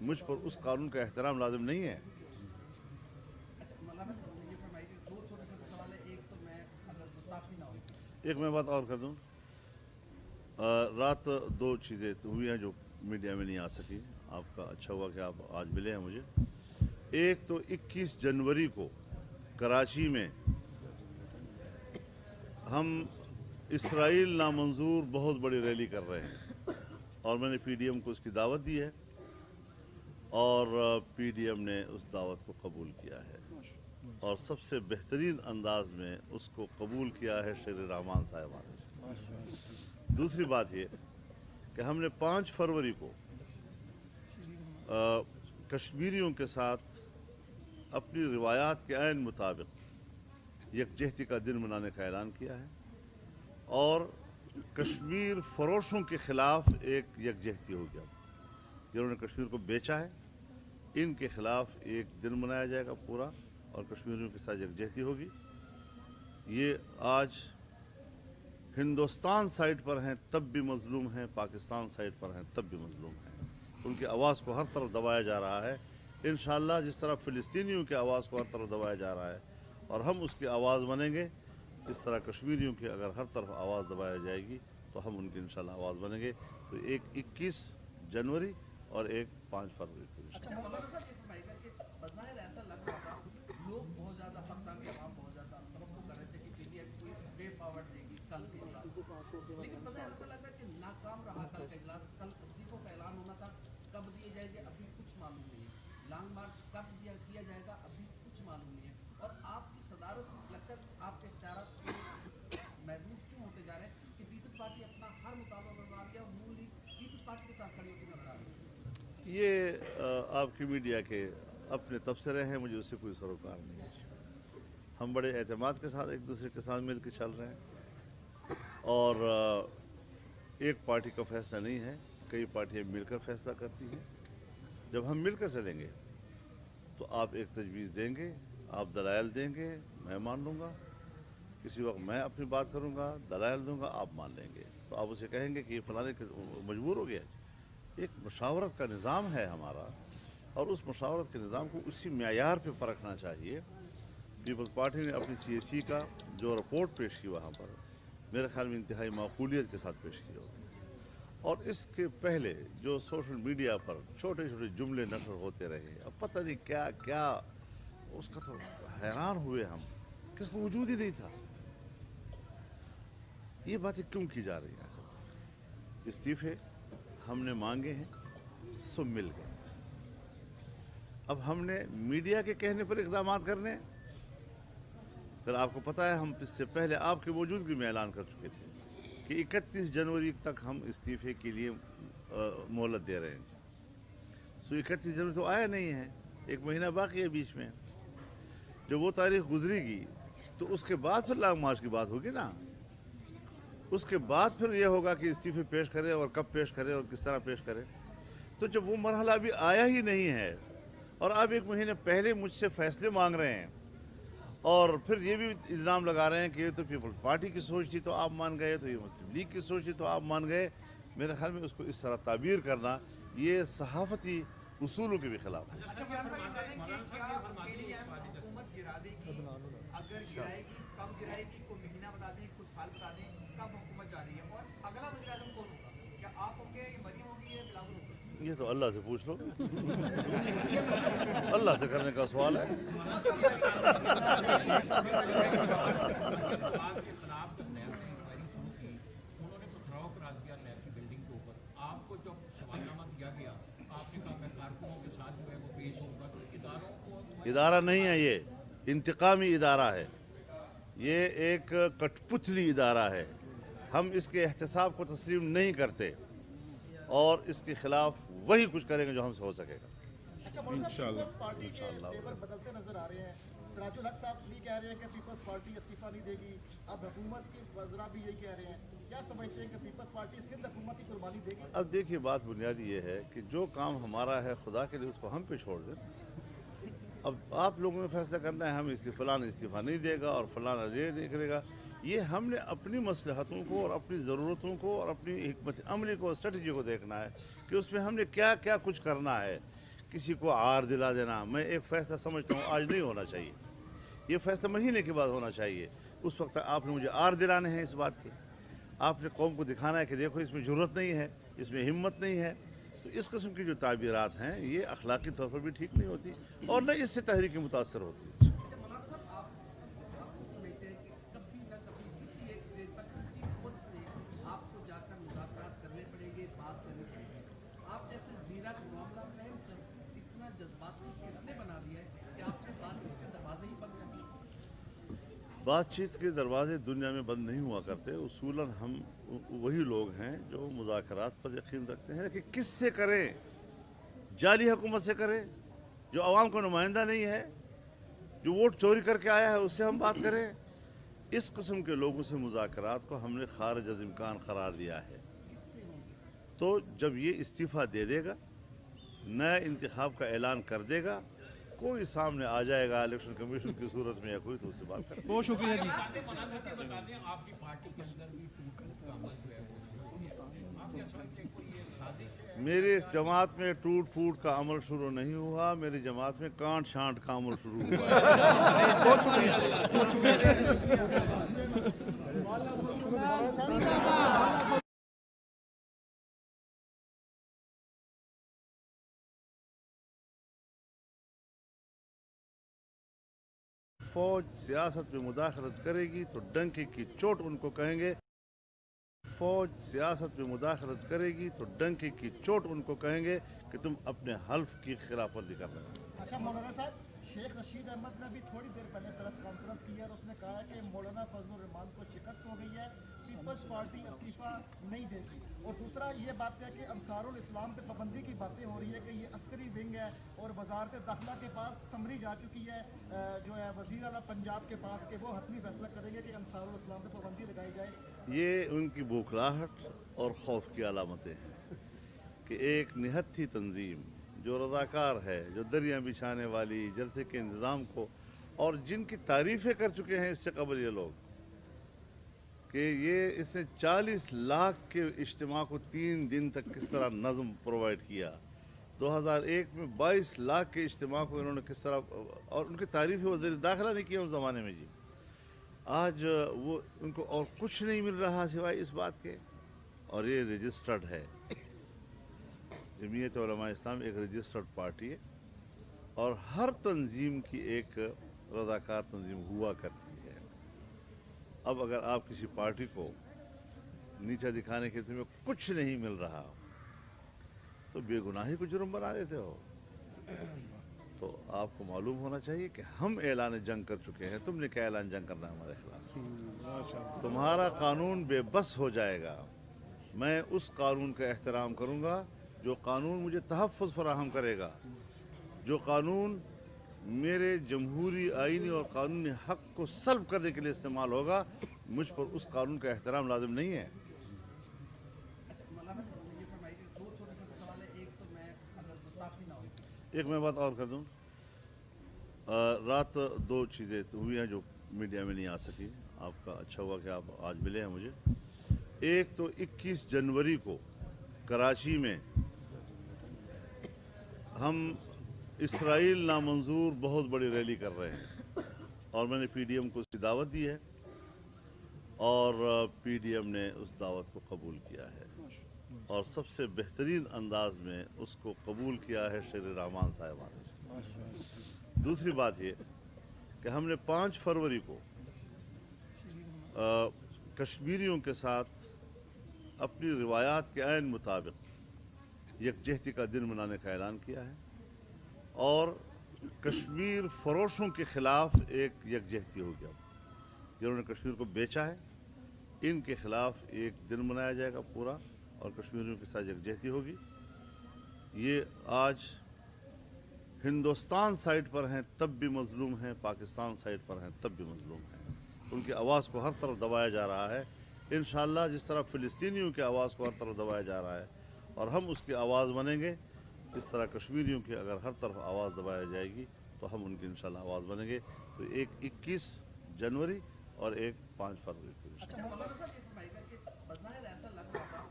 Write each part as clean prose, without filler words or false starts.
मुझ पर उस कानून का एहतराम लाजिम नहीं है। एक मैं बात और कर दूं, रात दो चीज़ें तो हुई हैं जो मीडिया में नहीं आ सकी। आपका अच्छा हुआ कि आप आज मिले हैं मुझे। एक तो 21 जनवरी को कराची में हम इसराइल नामंजूर बहुत बड़ी रैली कर रहे हैं और मैंने पीडीएम को उसकी दावत दी है और पीडीएम ने उस दावत को कबूल किया है और सबसे बेहतरीन अंदाज में उसको कबूल किया है शेर रहमान साहिबा ने। दूसरी बात ये कि हमने 5 फरवरी को कश्मीरियों के साथ अपनी रिवायात के ऐन मुताबिक यकजहती का दिन मनाने का ऐलान किया है और कश्मीर फरोशों के ख़िलाफ़ एक यकजहती हो गया जिन्होंने कश्मीर को बेचा है। इनके ख़िलाफ़ एक दिन मनाया जाएगा पूरा और कश्मीरियों के साथ यकजहती होगी। ये आज हिंदुस्तान साइड पर हैं तब भी मजलूम हैं, पाकिस्तान साइड पर हैं तब भी मजलूम हैं। उनकी आवाज़ को हर तरफ दबाया जा रहा है। इंशाअल्लाह जिस तरह फ़िलिस्तीनियों की आवाज़ को हर तरफ दबाया जा रहा है और हम उसकी आवाज़ बनेंगे, इस तरह कश्मीरियों की अगर हर तरफ आवाज़ दबाई जाएगी तो हम उनकी इंशाअल्लाह आवाज़ बनेंगे। तो एक 21 जनवरी और एक 5 फरवरी को। लेकिन पता है ऐसा लग रहा है कि नाकाम रहा कल का इजलास। कल इस्तीफों का ऐलान होना था, कब दिए जाएंगे अभी कुछ मालूम नहीं है। लॉन्ग मार्च कब किया जाएगा अभी कुछ मालूम नहीं है। और आपकी सदारत लगता है आपके इख्तियारात महदूद क्यों होते जा रहे हैं कि पीपल्स पार्टी अपना हर मुतालबा बनवा लिया और मूल लीग पीपल्स पार्टी के साथ खड़ी होकर नजर आ रही है। ये आपकी मीडिया के अपने तबसरे हैं, मुझे उससे कोई सरोकार नहीं है। हम बड़े एतमाद के साथ एक दूसरे के साथ मिल के चल रहे हैं और एक पार्टी का फैसला नहीं है, कई पार्टियां मिलकर फैसला करती हैं। जब हम मिलकर चलेंगे तो आप एक तजवीज़ देंगे, आप दलाइल देंगे, मैं मान लूँगा। किसी वक्त मैं अपनी बात करूँगा, दलाइल दूँगा, आप मान लेंगे। तो आप उसे कहेंगे कि ये फलाने के मजबूर हो गया। एक मुशावरत का निज़ाम है हमारा और उस मुशावरत के निज़ाम को उसी मेयार पे परखना चाहिए। पीपल्स पार्टी ने अपनी CAC का जो रिपोर्ट पेश की वहाँ पर मेरे ख्याल में इंतहाई माकूलियत के साथ पेश किया होगा। और इसके पहले जो सोशल मीडिया पर छोटे छोटे जुमले नशर होते रहे, अब पता नहीं क्या क्या, उसका तो हैरान हुए हम कि उसका वजूद ही नहीं था। ये बातें क्यों की जा रही हैं? इस्तीफे हमने मांगे हैं, सो मिल गए। अब हमने मीडिया के कहने पर इक़दाम करने हैं। फिर आपको पता है हम इससे पहले आपकी मौजूदगी में ऐलान कर चुके थे कि 31 जनवरी तक हम इस्तीफे के लिए मोहलत दे रहे हैं। सो 31 जनवरी तो आया नहीं है, एक महीना बाकी है बीच में। जब वो तारीख गुजरेगी तो उसके बाद फिर लॉन्ग मार्च की बात होगी ना। उसके बाद फिर ये होगा कि इस्तीफे पेश करें और कब पेश करें और किस तरह पेश करें। तो जब वो मरहला अभी आया ही नहीं है और आप एक महीने पहले मुझसे फैसले मांग रहे हैं और फिर ये भी इल्ज़ाम लगा रहे हैं कि ये तो पीपल्स पार्टी की सोच थी तो आप मान गए, तो ये मुस्लिम लीग की सोच थी तो आप मान गए। मेरे ख्याल में उसको इस तरह ताबीर करना ये सहाफ़ती उसूलों के भी खिलाफ है। ये तो अल्लाह से पूछ लो। अल्लाह से करने का सवाल है। इदारा नहीं है, ये इंतकामी इदारा है, ये एक कठपुतली इदारा है। हम इसके एहतसाब को तस्लीम नहीं करते और इसके खिलाफ वही कुछ करेंगे जो हमसे हो सकेगा। इंशाअल्लाह बदलते नजर आ रहे हैं। सिराजुल हक साहब भी कह रहे हैं कि पीपल्स पार्टी इस्तीफा नहीं देगी, अब हुकूमत के वज़रा भी यही कह रहे हैं। क्या समझते हैं कि पीपल्स पार्टी सिंध हुकूमत की कुर्बानी देगी? अब देखिए, बात बुनियादी ये है कि जो काम हमारा है खुदा के लिए उसको हम पे छोड़ दें। अब आप लोगों ने फैसला करना है हम फलाना इस्तीफ़ा नहीं देगा और फलाना ये नहीं करेगा। ये हमने अपनी मसलहतों को और अपनी ज़रूरतों को और अपनी हिकमत अमली को, स्ट्रेटजी को देखना है कि उसमें हमने क्या क्या कुछ करना है। किसी को आर दिला देना, मैं एक फ़ैसला समझता हूँ आज नहीं होना चाहिए, ये फ़ैसला महीने के बाद होना चाहिए। उस वक्त आपने मुझे आर दिलाने हैं इस बात के, आपने कौम को दिखाना है कि देखो इसमें ज़रूरत नहीं है, इसमें हिम्मत नहीं है। तो इस किस्म की जो ताबीरात हैं ये अखलाकी तौर पर भी ठीक नहीं होती और न इससे तहरीक मुतासर होती है। मौलाना साहब, आप समझते हैं कि कभी ना कभी किसी एक स्टेज पर किसी खुद से आपको जाकर मुज़ाकरात करने पड़ेंगे, बात करनी पड़ेगी। आप जैसे ज़ीरा का मामला में सर इतना जज्बाती किसने बना दिया है कि आपने बातचीत के दरवाजे ही बंद कर दिए? बातचीत के दरवाजे दुनिया में बंद नहीं हुआ करते। उसूलन हम वही लोग हैं जो मुज़ाकरात पर यकीन रखते हैं कि किससे करें, जाली हुकूमत से करें, जो आवाम का नुमाइंदा नहीं है, जो वोट चोरी करके आया है उससे हम बात करें। इस किस्म के लोगों से मुज़ाकरात को हमने खारिज अज़ इम्कान करार दिया है। तो जब ये इस्तीफ़ा दे देगा, नया इंतखाब का ऐलान कर देगा, कोई सामने आ जाएगा इलेक्शन कमीशन की सूरत में या कोई तो उससे बात करें। बहुत शुक्रिया जी। आपकी पार्टी के अंदर भी टूट का अमल जो है वो आप क्या समझते हैं कोई ये साजिश है? मेरी जमात में टूट फूट का अमल शुरू नहीं हुआ, मेरी जमात में कांट छांट का अमल शुरू हुआ है। बहुत शुक्रिया, बहुत शुक्रिया। फौज सियासत में मुदाखलत करेगी तो डंके की चोट उनको कहेंगे। फौज सियासत में मुदाखलत करेगी तो डंके की चोट उनको कहेंगे कि तुम अपने हल्फ की खिलाफ वर्जी कर रहे हो। अच्छा मौलाना साहब, शेख रशीद अहमद ने भी थोड़ी देर पहले प्रेस कॉन्फ्रेंस की है और उसने कहा है कि मौलाना फजलुर रहमान को शिकस्त हो गई है, पीपल्स पार्टी इस्तीफा नहीं देगी। और दूसरा ये बात है कि अंसारुल इस्लाम पे पाबंदी की बातें हो रही है कि ये अस्करी विंग है और वजारत दाखिला के पास समरी जा चुकी है, जो है वजीर आला पंजाब के पास, कि वो हतमी फैसला करेंगे कि अंसारुल इस्लाम पे पाबंदी लगाई जाए। ये उनकी बौखलाहट और खौफ की अलामतें हैं कि एक निहत्थी तंजीम जो रज़ाकार है, जो दरिया बिछाने वाली, जलसे के इंतज़ाम को और जिनकी तारीफ़ें कर चुके हैं इससे कबल ये लोग कि ये इसने 40 लाख के इज्तिमा को 3 दिन तक किस तरह नज़म प्रोवाइड किया, 2001 में 22 लाख के इज्तिमा को इन्होंने किस तरह, और उनकी तारीफ़ें वज़ीर दाखिला नहीं किया उस ज़माने में जी। आज वो उनको और कुछ नहीं मिल रहा सिवाय इस बात के, और ये रजिस्टर्ड है। जमीयत उलमा इस्लाम एक रजिस्टर्ड पार्टी है और हर तंजीम की एक रज़ाकार तंजीम हुआ करती है। अब अगर आप किसी पार्टी को नीचा दिखाने के तुम्हें कुछ नहीं मिल रहा तो बेगुनाही को जुर्म बना देते हो। तो आपको मालूम होना चाहिए कि हम ऐलान जंग कर चुके हैं, तुमने क्या ऐलान जंग करना है हमारे खिलाफ। तुम्हारा कानून बेबस हो जाएगा। मैं उस कानून का एहतराम करूँगा जो कानून मुझे तहफ़्फ़ुज़ फराहम करेगा, जो कानून मेरे जमहूरी आईनी और कानूनी हक को सल्ब करने के लिए इस्तेमाल होगा। मुझ पर उस कानून का एहतराम लाजिम नहीं है। अच्छा मौलाना साहब, ये फरमाइए कि 2 छोटे छोटे सवाल है। एक तो मैं अगर गुस्ताखी ना हो, एक मैं बात और कर दूं, रात 2 चीज़ें तो हुई हैं जो मीडिया में नहीं आ सकी। आपका अच्छा हुआ कि आप आज मिले हैं मुझे। एक तो 21 जनवरी को कराची में हम इसराइल नामंजूर बहुत बड़ी रैली कर रहे हैं और मैंने पीडीएम को उसकी दावत दी है और पीडीएम ने उस दावत को कबूल किया है और सबसे बेहतरीन अंदाज में उसको कबूल किया है शेर रहमान साहिबा ने। दूसरी बात ये कि हमने 5 फरवरी को कश्मीरियों के साथ अपनी रिवायात के ऐन मुताबिक यकजहती का दिन मनाने का ऐलान किया है और कश्मीर फरोशों के ख़िलाफ़ एक यकजहती हो गया। जिन्होंने कश्मीर को बेचा है इनके ख़िलाफ़ एक दिन मनाया जाएगा पूरा और कश्मीरियों के साथ यकजहती होगी। ये आज हिंदुस्तान साइड पर हैं तब भी मजलूम हैं, पाकिस्तान साइड पर हैं तब भी मजलूम हैं। उनकी आवाज़ को हर तरफ दबाया जा रहा है। इंशाअल्लाह जिस तरह फ़िलिस्तीनियों की आवाज़ को हर तरफ दबाया जा रहा है और हम उसकी आवाज़ बनेंगे, इस तरह कश्मीरियों की अगर हर तरफ आवाज़ दबाया जाएगी तो हम उनकी इंशाअल्लाह आवाज़ बनेंगे। तो एक 21 जनवरी और एक 5 फरवरी को। अच्छा मौलाना साहब, ये फरमाइएगा कि बज़ाहिर ऐसा लग रहा था,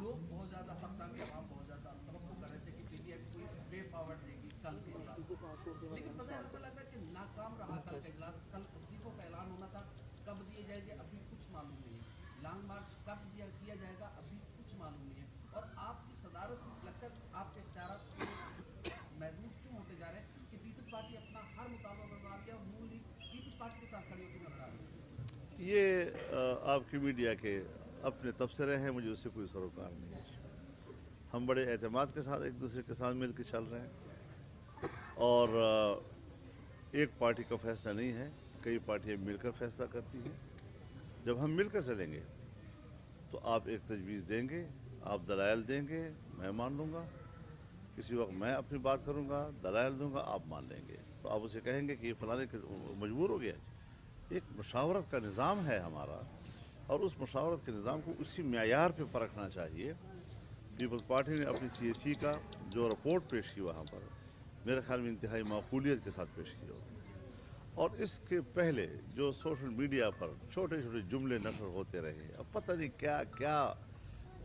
लोग बहुत ज़्यादा पाकिस्तान के अवाम बहुत ज़्यादा तवक्को कर रहे थे कि पीडीएम कोई वे पावर देगी, लेकिन पता है ऐसा लग रहा है कि नाकाम रहा कल का इजलास, कल इस्तीफों का ऐलान होना था, कब दिए जाएंगे अभी कुछ मालूम नहीं है। लॉन्ग मार्च कब किया जाएगा अभी कुछ मालूम नहीं है। और आपकी सदारत लगता है आपके इख्तियारात महदूद क्यों होते जा रहे हैं कि पीपल्स पार्टी अपना हर मुतालबा बनवा रही है और नून लीग पीपल्स पार्टी के साथ खड़ी होकर नजर आ रही है। ये आपकी मीडिया के अपने तबसरे हैं, मुझे उससे कोई सरोकार नहीं है। हम बड़े एतमाद के साथ एक दूसरे के साथ मिल के चल रहे हैं और एक पार्टी का फैसला नहीं है, कई पार्टियां मिलकर फैसला करती हैं। जब हम मिलकर चलेंगे तो आप एक तजवीज़ देंगे, आप दलाइल देंगे, मैं मान लूँगा। किसी वक्त मैं अपनी बात करूँगा, दलाइल दूँगा, आप मान लेंगे। तो आप उसे कहेंगे कि ये फलाने के मजबूर हो गया। एक मुशावरत का निज़ाम है हमारा और उस मुशावरत के निज़ाम को उसी म्यार पे परखना चाहिए। पीपल्स पार्टी ने अपनी CAC का जो रिपोर्ट पेश की वहाँ पर मेरे ख्याल में इंतहाई माकूलियत के साथ पेश की होती। और इसके पहले जो सोशल मीडिया पर छोटे छोटे जुमले नशर होते रहे, अब पता नहीं क्या क्या,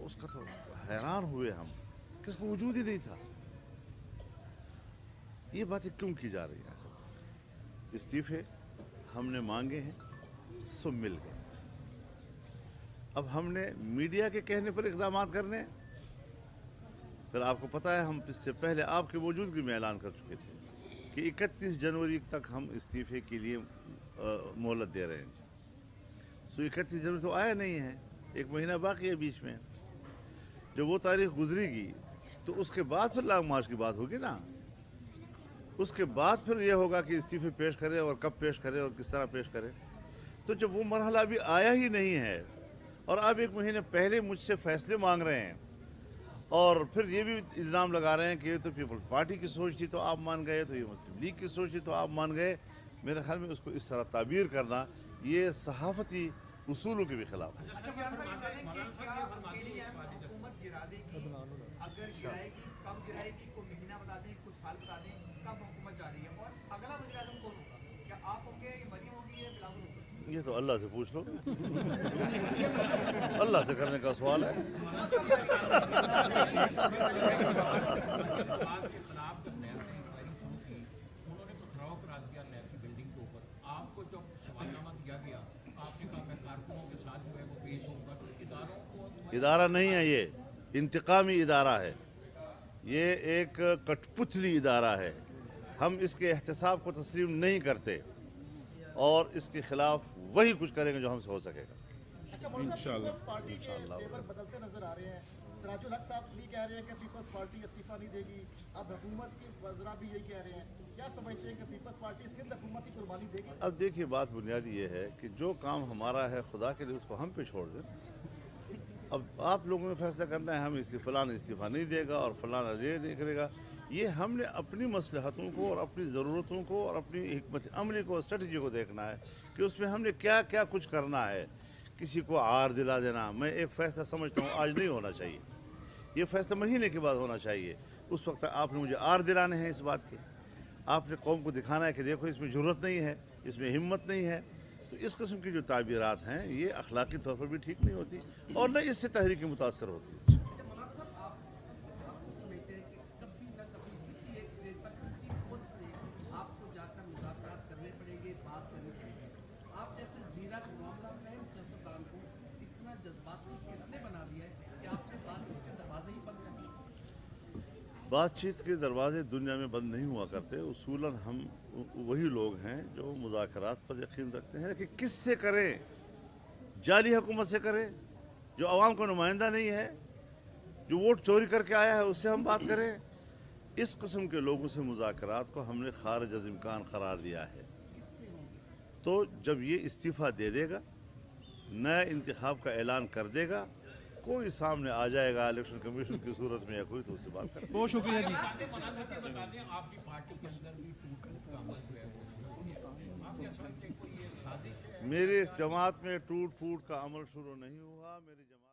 उसका तो हैरान हुए हम कि उसका वजूद ही नहीं था। ये बातें क्यों की जा रही हैं? इस्तीफे हमने मांगे हैं, सो मिल गए। अब हमने मीडिया के कहने पर इक़दाम करने हैं। फिर आपको पता है हम इससे पहले आपके मौजूदगी में ऐलान कर चुके थे कि 31 जनवरी तक हम इस्तीफे के लिए मोहलत दे रहे हैं। सो 31 जनवरी तो आया नहीं है, एक महीना बाकी है बीच में। जब वो तारीख गुजरेगी तो उसके बाद फिर लॉन्ग मार्च की बात होगी ना। उसके बाद फिर ये होगा कि इस्तीफे पेश करें और कब पेश करें और किस तरह पेश करें। तो जब वो मरहला अभी आया ही नहीं है और आप एक महीने पहले मुझसे फैसले मांग रहे हैं और फिर ये भी इल्ज़ाम लगा रहे हैं कि ये तो पीपल्स पार्टी की सोच थी तो आप मान गए, तो ये मुस्लिम लीग की सोच थी तो आप मान गए। मेरे ख्याल में उसको इस तरह ताबीर करना ये सहाफ़ती उसूलों के भी खिलाफ है। अगर गिराएगी कब गिराएगी, कोई महीना बता दें, कुछ साल बता दें, कब हुकूमत जा रही है और अगला वज़ीर आज़म कौन होगा? क्या आप होंगे, ये मरीम होगी, या बिलावल होगा? ये तो अल्लाह से पूछ लो। अल्लाह से करने का सवाल है। उन्होंने पथराव करा दिया नहर की बिल्डिंग के ऊपर। आपको जब सवालनामा दिया गया आपने कहा मैं कारकुनों के साथ जो है वो पेश होगा। तो इदारों को इदारा नहीं है, ये इंतकामी इदारा है, ये एक कठपुतली इदारा है। हम इसके एहतसाब को तस्लीम नहीं करते और इसके खिलाफ वही कुछ करेंगे जो हमसे हो सकेगा। अच्छा, पीपल्स पार्टी के तेवर बदलते नजर आ रहे हैं। सराजुल हक साहब भी कह रहे हैं कि पीपल्स पार्टी इस्तीफा नहीं देगी, अब हुकूमत के वज़रा भी यही कह रहे हैं। क्या समझते हैं कि पीपल्स पार्टी सिंध हुकूमत की कुर्बानी देगी? अब देखिए, बात बुनियादी ये है कि जो काम हमारा है खुदा के लिए उसको हम पे छोड़ दें। अब आप लोगों ने फैसला करना है हम फलाना इस्तीफ़ा नहीं देगा और फलाना ये नहीं करेगा। ये हमने अपनी मसलहतों को और अपनी ज़रूरतों को और अपनी हिकमत अमली को, स्ट्रेटजी को देखना है कि उसमें हमने क्या क्या कुछ करना है। किसी को आर दिला देना, मैं एक फ़ैसला समझता हूँ आज नहीं होना चाहिए, ये फ़ैसला महीने के बाद होना चाहिए। उस वक्त आपने मुझे आर दिलाने हैं इस बात के, आपने कौम को दिखाना है कि देखो इसमें ज़रूरत नहीं है, इसमें हिम्मत नहीं है। तो इस किस्म की जो ताबीरात हैं ये अखलाकी तौर पर भी ठीक नहीं होती और न इससे तहरीक मुतासर होती है। बातचीत के दरवाजे दुनिया में बंद नहीं हुआ करते। उसूलन हम वही लोग हैं जो मुज़ाकरात पर यकीन रखते हैं, लेकिन किससे करें? जाली हुकूमत से करें जो आवाम का नुमाइंदा नहीं है, जो वोट चोरी करके आया है, उससे हम बात करें? इस किस्म के लोगों से मुज़ाकरात को हमने खारिज अज़ इम्कान करार दिया है। तो जब ये इस्तीफ़ा दे देगा, नया इंतखाब का ऐलान कर देगा, कोई सामने आ जाएगा इलेक्शन कमीशन की सूरत में या कोई, तो उससे बात करें। बहुत शुक्रिया जी। बता दें आपकी पार्टी के अंदर भी टूट का अमल जो है वो आप क्या समझते हैं कोई ये साजिश है? मेरी जमात में टूट फूट का अमल शुरू नहीं हुआ। मेरी जमात